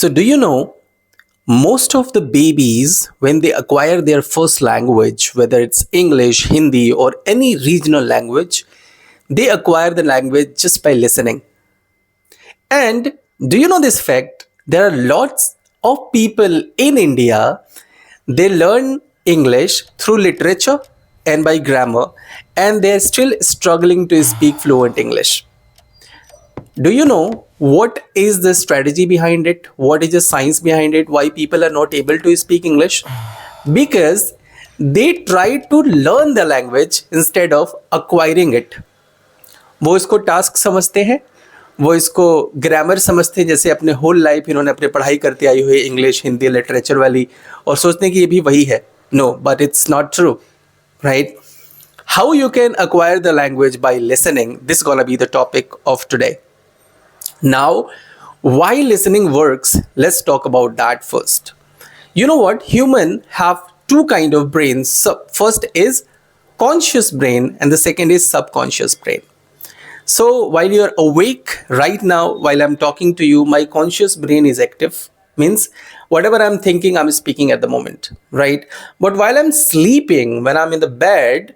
So, do you know most of the babies, when they acquire their first language, whether it's English, Hindi, or any regional language, they acquire the language just by listening. And do you know this fact? There are lots of people in India, they learn English through literature and by grammar, and they're still struggling to speak fluent English. Do you know what is the strategy behind it? What is the science behind it? Why people are not able to speak English? Because they try to learn the language instead of acquiring it. वो इसको task समझते हैं, वो इसको grammar समझते हैं, जैसे अपने होल लाइफ इन्होंने अपने पढ़ाई करते आई हुई इंग्लिश हिंदी लिटरेचर वाली, और सोचते हैं कि ये भी वही है. No, but it's not true, right? How you can acquire the language by listening, this is gonna be the topic of today. Now, why listening works, let's talk about that first. You know what? Human have two kind of brains. First is conscious brain and the second is subconscious brain. So while you're awake right now, while I'm talking to you, my conscious brain is active. Means whatever I'm thinking, I'm speaking at the moment, right? But while I'm sleeping, when I'm in the bed,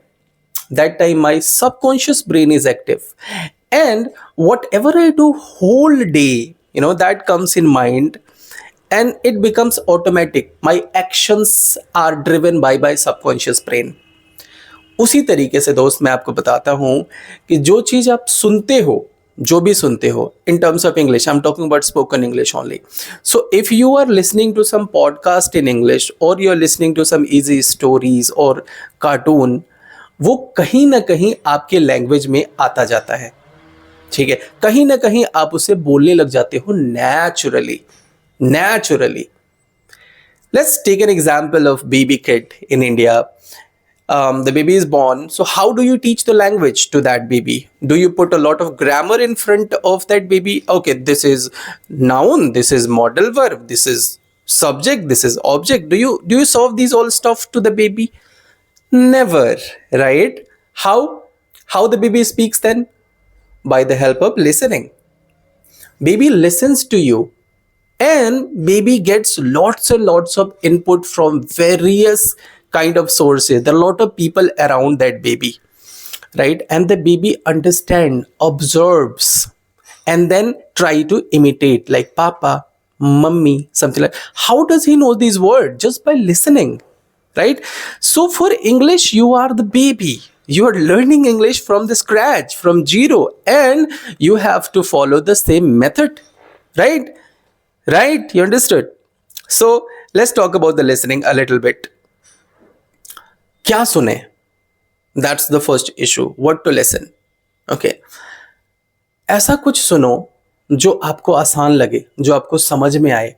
that time my subconscious brain is active, and whatever I do whole day, that comes in mind, and it becomes automatic. My actions are driven by subconscious brain. उसी तरीके से दोस्त मैं आपको बताता हूँ कि जो चीज़ आप सुनते हो, जो भी सुनते हो, in terms of English, I'm talking about spoken English only. So if you are listening to some podcast in English, or you're listening to some easy stories or cartoon, वो कहीं ना कहीं आपके लैंग्वेज में आता जाता है, ठीक है? कहीं ना कहीं आप उसे बोलने लग जाते हो naturally. Let's take an example of baby kid in India. The baby is born. So how do you teach the language to that baby? Do you put a lot of grammar in front of that baby? Okay, this is noun, this is modal verb, this is subject, this is object. Do you solve these all stuff to the baby? Never, right? How the baby speaks then? By the help of listening. Baby listens to you, and baby gets lots and lots of input from various kind of sources. There are a lot of people around that baby, right? And the baby understand, observes, and then try to imitate, like papa, mummy, something like. How does he know these words? Just by listening, right? So for English, you are the baby. You are learning English from the scratch, from zero, and you have to follow the same method, right? Right? You understood? So let's talk about the listening a little bit. क्या सुने? That's the first issue. What to listen? Okay. ऐसा कुछ सुनो जो आपको आसान लगे, जो आपको समझ में आए.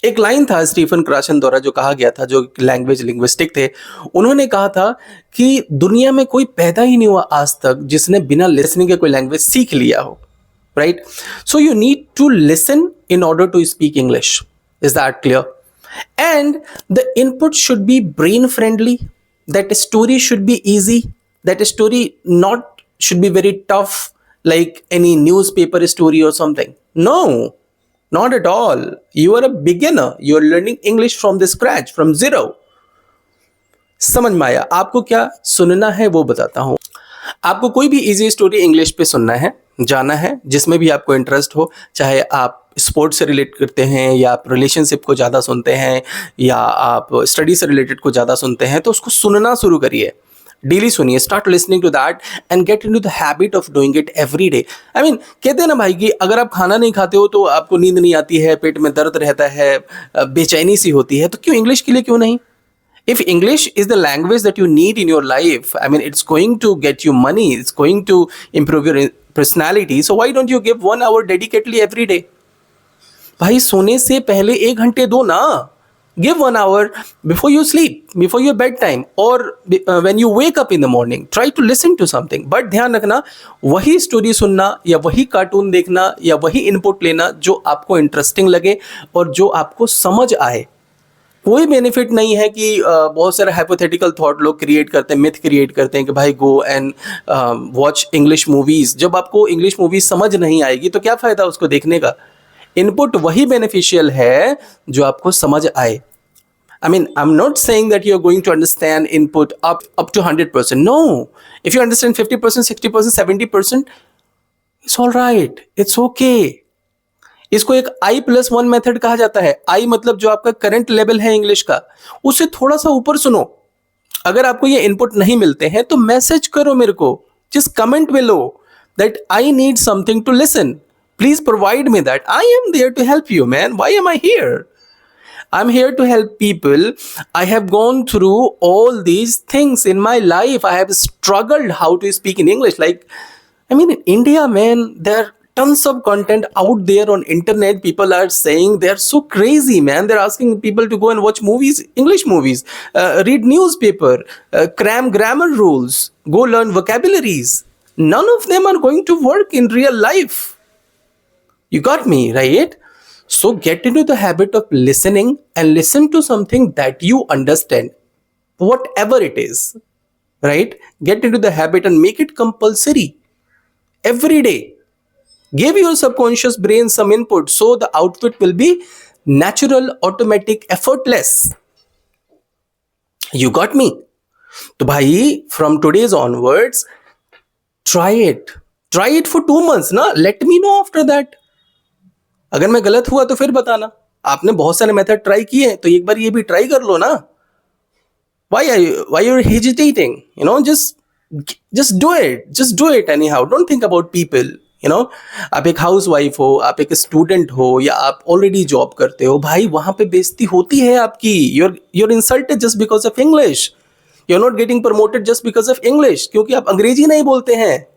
एक लाइन था स्टीफन क्राशन द्वारा जो कहा गया था, जो लैंग्वेज लिंग्विस्टिक थे. उन्होंने कहा था कि दुनिया में कोई पैदा ही नहीं हुआ आज तक जिसने बिना लिसनिंग के कोई लैंग्वेज सीख लिया हो, right? So you need to listen in order to speak English. Is that clear? And the input should be brain friendly. That story should be easy. That story should be very tough, like any newspaper story or something. No, not at all. You are a beginner. You are learning English from the scratch, from zero. समझ में आया? आपको क्या सुनना है वो बताता हूँ. आपको कोई भी इजी स्टोरी इंग्लिश पे सुनना है, जाना है, जिसमें भी आपको इंटरेस्ट हो, चाहे आप स्पोर्ट्स से रिलेट करते हैं, या आप रिलेशनशिप को ज़्यादा सुनते हैं, या आप स्टडी से रिलेटेड को ज़्यादा सुनते हैं, तो उसको सुनना शुरू करिए. डेली सुनिए. Start listening to that and get into the habit of doing it every day. I mean, कहते हैं ना भाई कि अगर आप खाना नहीं खाते हो तो आपको नींद नहीं आती है, पेट में दर्द रहता है, बेचैनी सी होती है, तो क्यों इंग्लिश के लिए क्यों नहीं? If English is the language that you need in your life, I mean, it's going to get you money, it's going to improve your personality, so why don't you give 1 hour dedicatedly every day? भाई सोने से पहले 1 घंटे दो ना. Give 1 hour before you sleep, before your bedtime, or when you wake up in the morning. Try to listen to something. But ध्यान रखना, वही स्टोरी सुनना या वही कार्टून देखना या वही इनपुट लेना जो आपको इंटरेस्टिंग लगे और जो आपको समझ आए. कोई बेनिफिट नहीं है कि बहुत सारे हाइपोथेटिकल थॉट लोग क्रिएट करते हैं, मिथ क्रिएट करते हैं कि भाई go and watch English movies. जब आपको इंग्लिश मूवीज़ समझ नहीं आएगी तो क्या फ़ायदा उसको देखने का? इनपुट वही बेनिफिशियल है जो आपको समझ आए. I mean, I'm not saying that you're going to understand input up to 100%. No. If you understand 50%, 60%, 70%, it's all right. It's okay. इसको एक I+1 मेथड कहा जाता है. I मतलब जो आपका करंट लेवल है इंग्लिश का, उससे थोड़ा सा ऊपर सुनो. अगर आपको ये इनपुट नहीं मिलते हैं तो मैसेज करो मेरे को. Just comment below that I need something to listen. Please provide me that. I am there to help you, man. Why am I here? I'm here to help people. I have gone through all these things in my life. I have struggled how to speak in English. Like, I mean, in India, man, there are tons of content out there on internet. People are saying they're so crazy, man. They're asking people to go and watch movies, English movies, read newspaper, cram grammar rules, go learn vocabularies. None of them are going to work in real life. You got me, right? So get into the habit of listening and listen to something that you understand, whatever it is, right? Get into the habit and make it compulsory every day. Give your subconscious brain some input so the output will be natural, automatic, effortless. You got me? तो भाई from today's onwards, try it. Try it for 2 months, ना? Let me know after that. अगर मैं गलत हुआ तो फिर बताना. आपने बहुत सारे मेथड ट्राई किए हैं तो एक बार ये भी ट्राई कर लो ना. Why you're hesitating? You know, just do it. Just do it anyhow. Don't think about people. You know, आप एक हाउस वाइफ हो, आप एक स्टूडेंट हो, या आप ऑलरेडी जॉब करते हो, भाई वहां पे बेइज्जती होती है आपकी. you're insulted just because of English. You're not getting promoted just because of English. क्योंकि आप अंग्रेजी नहीं बोलते हैं.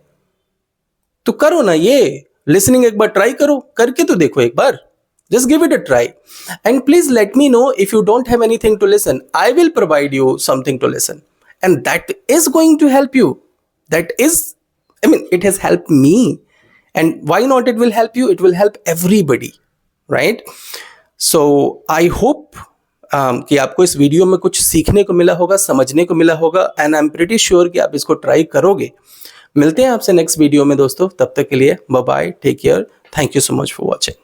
तो करो ना ये लिसनिंग, एक बार ट्राई करो, करके तो देखो एक बार. Just give it a try. And please let me know if you don't have anything to listen. I will provide you something to listen. And that is going to help you. It has helped me. And why not it will help you? It will help everybody. Right? So, I hope कि आपको इस video में कुछ सीखने को मिला होगा, समझने को मिला होगा. And I'm pretty sure कि आप इसको ट्राई करोगे. मिलते हैं आपसे नेक्स्ट वीडियो में दोस्तों. तब तक के लिए bye bye, take care, thank you so much for watching.